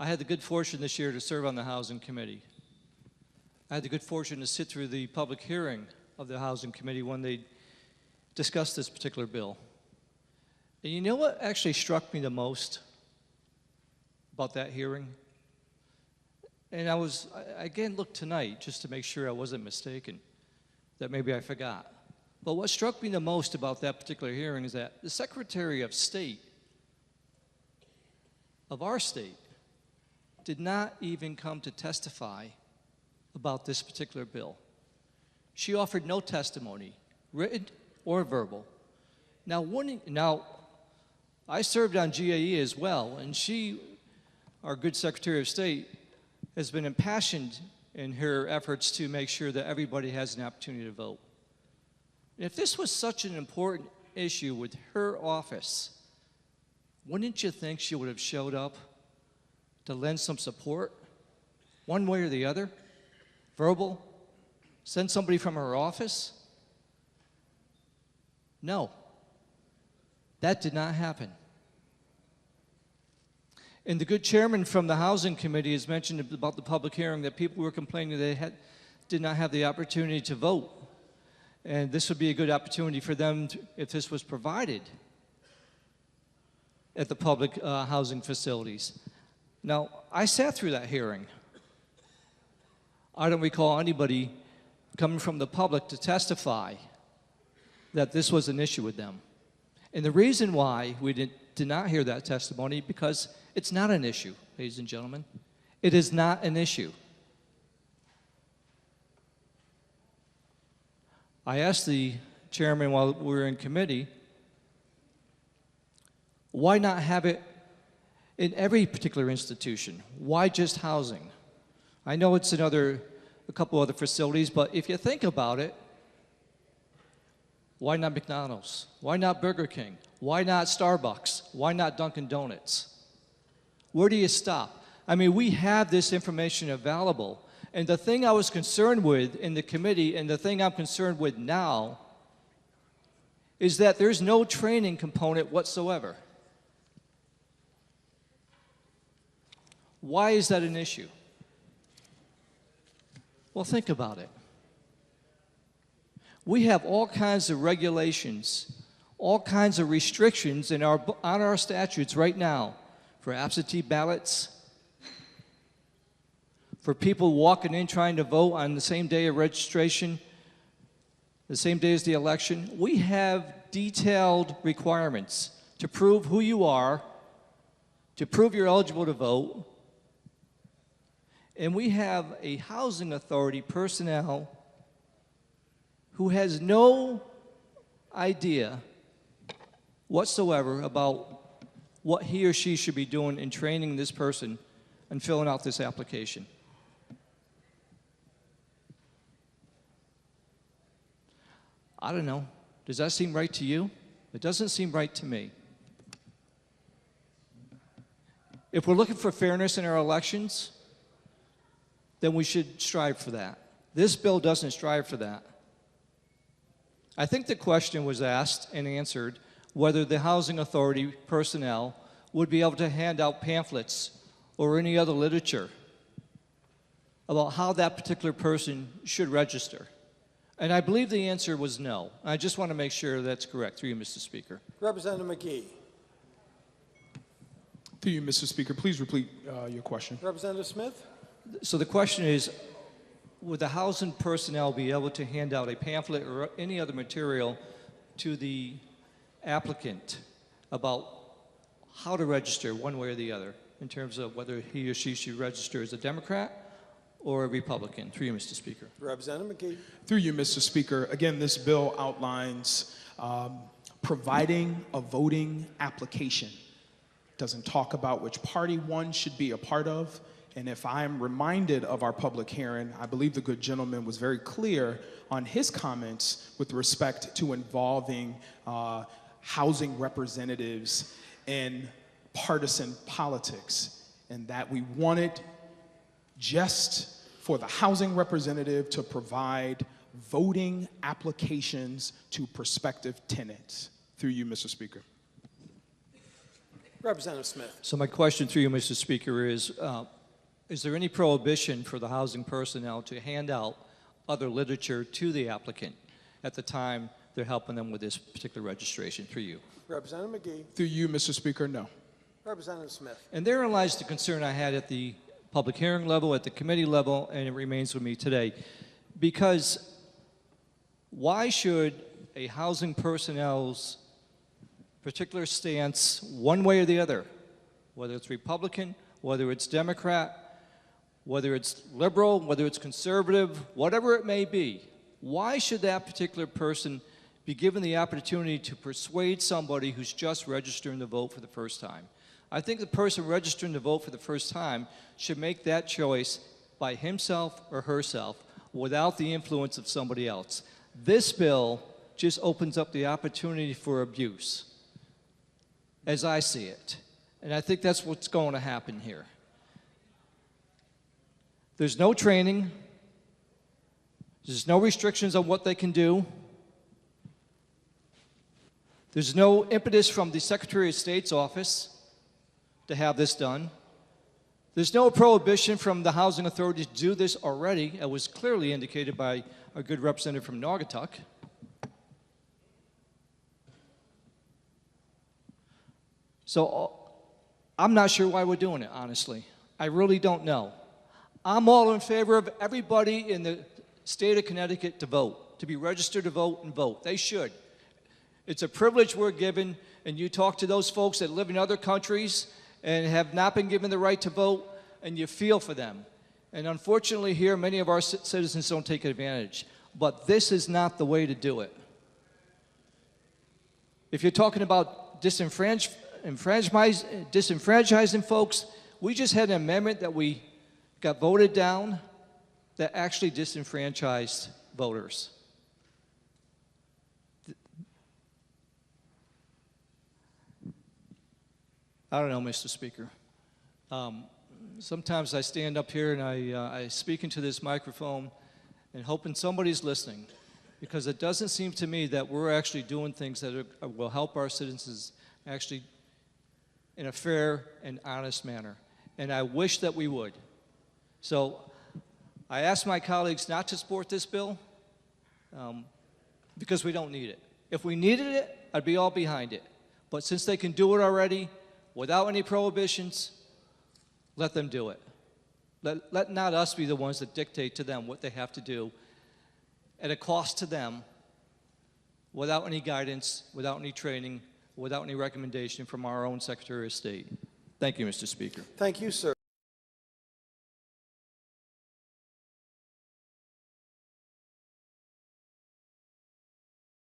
I had the good fortune this year to serve on the Housing Committee. I had the good fortune to sit through the public hearing of the Housing Committee when they discussed this particular bill. And you know what actually struck me the most about that hearing? And I again looked tonight just to make sure I wasn't mistaken, that maybe I forgot. But what struck me the most about that particular hearing is that the Secretary of State of our state did not even come to testify about this particular bill. She offered no testimony, written or verbal. Now, I served on GAE as well, and she, our good Secretary of State, has been impassioned in her efforts to make sure that everybody has an opportunity to vote. If this was such an important issue with her office, wouldn't you think she would have showed up to lend some support, one way or the other? Verbal? Send somebody from her office? No. That did not happen. And the good chairman from the Housing Committee has mentioned about the public hearing that people were complaining they did not have the opportunity to vote. And this would be a good opportunity for them if this was provided at the public housing facilities. Now, I sat through that hearing. I don't recall anybody coming from the public to testify that this was an issue with them. And the reason why we did not hear that testimony, because it's not an issue, ladies and gentlemen. It is not an issue. I asked the chairman while we were in committee, why not have it in every particular institution? Why just housing? I know it's in a couple other facilities, but if you think about it, why not McDonald's? Why not Burger King? Why not Starbucks? Why not Dunkin' Donuts? Where do you stop? I mean, we have this information available. And the thing I was concerned with in the committee, and the thing I'm concerned with now, is that there's no training component whatsoever. Why is that an issue? Well, think about it. We have all kinds of regulations, all kinds of restrictions on our statutes right now for absentee ballots, for people walking in trying to vote on the same day of registration, the same day as the election. We have detailed requirements to prove who you are, to prove you're eligible to vote, and we have a housing authority personnel who has no idea whatsoever about what he or she should be doing in training this person and filling out this application. I don't know. Does that seem right to you? It doesn't seem right to me. If we're looking for fairness in our elections, then we should strive for that. This bill doesn't strive for that. I think the question was asked and answered whether the housing authority personnel would be able to hand out pamphlets or any other literature about how that particular person should register. And I believe the answer was no. I just want to make sure that's correct. Through you, Mr. Speaker. Representative McGee. Through you, Mr. Speaker, please repeat your question. Representative Smith. So the question is, would the housing personnel be able to hand out a pamphlet or any other material to the applicant about how to register one way or the other in terms of whether he or she should register as a Democrat or a Republican? Through you, Mr. Speaker. Representative McGee. Through you, Mr. Speaker. Again, this bill outlines providing a voting application. Doesn't talk about which party one should be a part of. And if I'm reminded of our public hearing, I believe the good gentleman was very clear on his comments with respect to involving housing representatives in partisan politics, and that we wanted just for the housing representative to provide voting applications to prospective tenants. Through you, Mr. Speaker. Representative Smith. So my question through you, Mr. Speaker, is there any prohibition for the housing personnel to hand out other literature to the applicant at the time they're helping them with this particular registration through you? Representative McGee. Through you, Mr. Speaker, no. Representative Smith. And therein lies the concern I had at the public hearing level, at the committee level, and it remains with me today. Because why should a housing personnel's particular stance, one way or the other, whether it's Republican, whether it's Democrat, whether it's liberal, whether it's conservative, whatever it may be, why should that particular person be given the opportunity to persuade somebody who's just registering to vote for the first time? I think the person registering to vote for the first time should make that choice by himself or herself without the influence of somebody else. This bill just opens up the opportunity for abuse, as I see it. And I think that's what's going to happen here. There's no training. There's no restrictions on what they can do. There's no impetus from the Secretary of State's office to have this done. There's no prohibition from the Housing Authority to do this already. It was clearly indicated by a good representative from Naugatuck. So I'm not sure why we're doing it, honestly. I really don't know. I'm all in favor of everybody in the state of Connecticut to vote, to be registered to vote and vote. They should. It's a privilege we're given, and you talk to those folks that live in other countries and have not been given the right to vote, and you feel for them. And unfortunately here, many of our citizens don't take advantage. But this is not the way to do it. If you're talking about disenfranchising folks, we just had an amendment that we got voted down that actually disenfranchised voters. I don't know, Mr. Speaker. Sometimes I stand up here and I speak into this microphone and hoping somebody's listening, because it doesn't seem to me that we're actually doing things that will help our citizens actually in a fair and honest manner. And I wish that we would. So I ask my colleagues not to support this bill because we don't need it. If we needed it, I'd be all behind it. But since they can do it already without any prohibitions, let them do it. Let not us be the ones that dictate to them what they have to do at a cost to them without any guidance, without any training, without any recommendation from our own Secretary of State. Thank you, Mr. Speaker. Thank you, sir.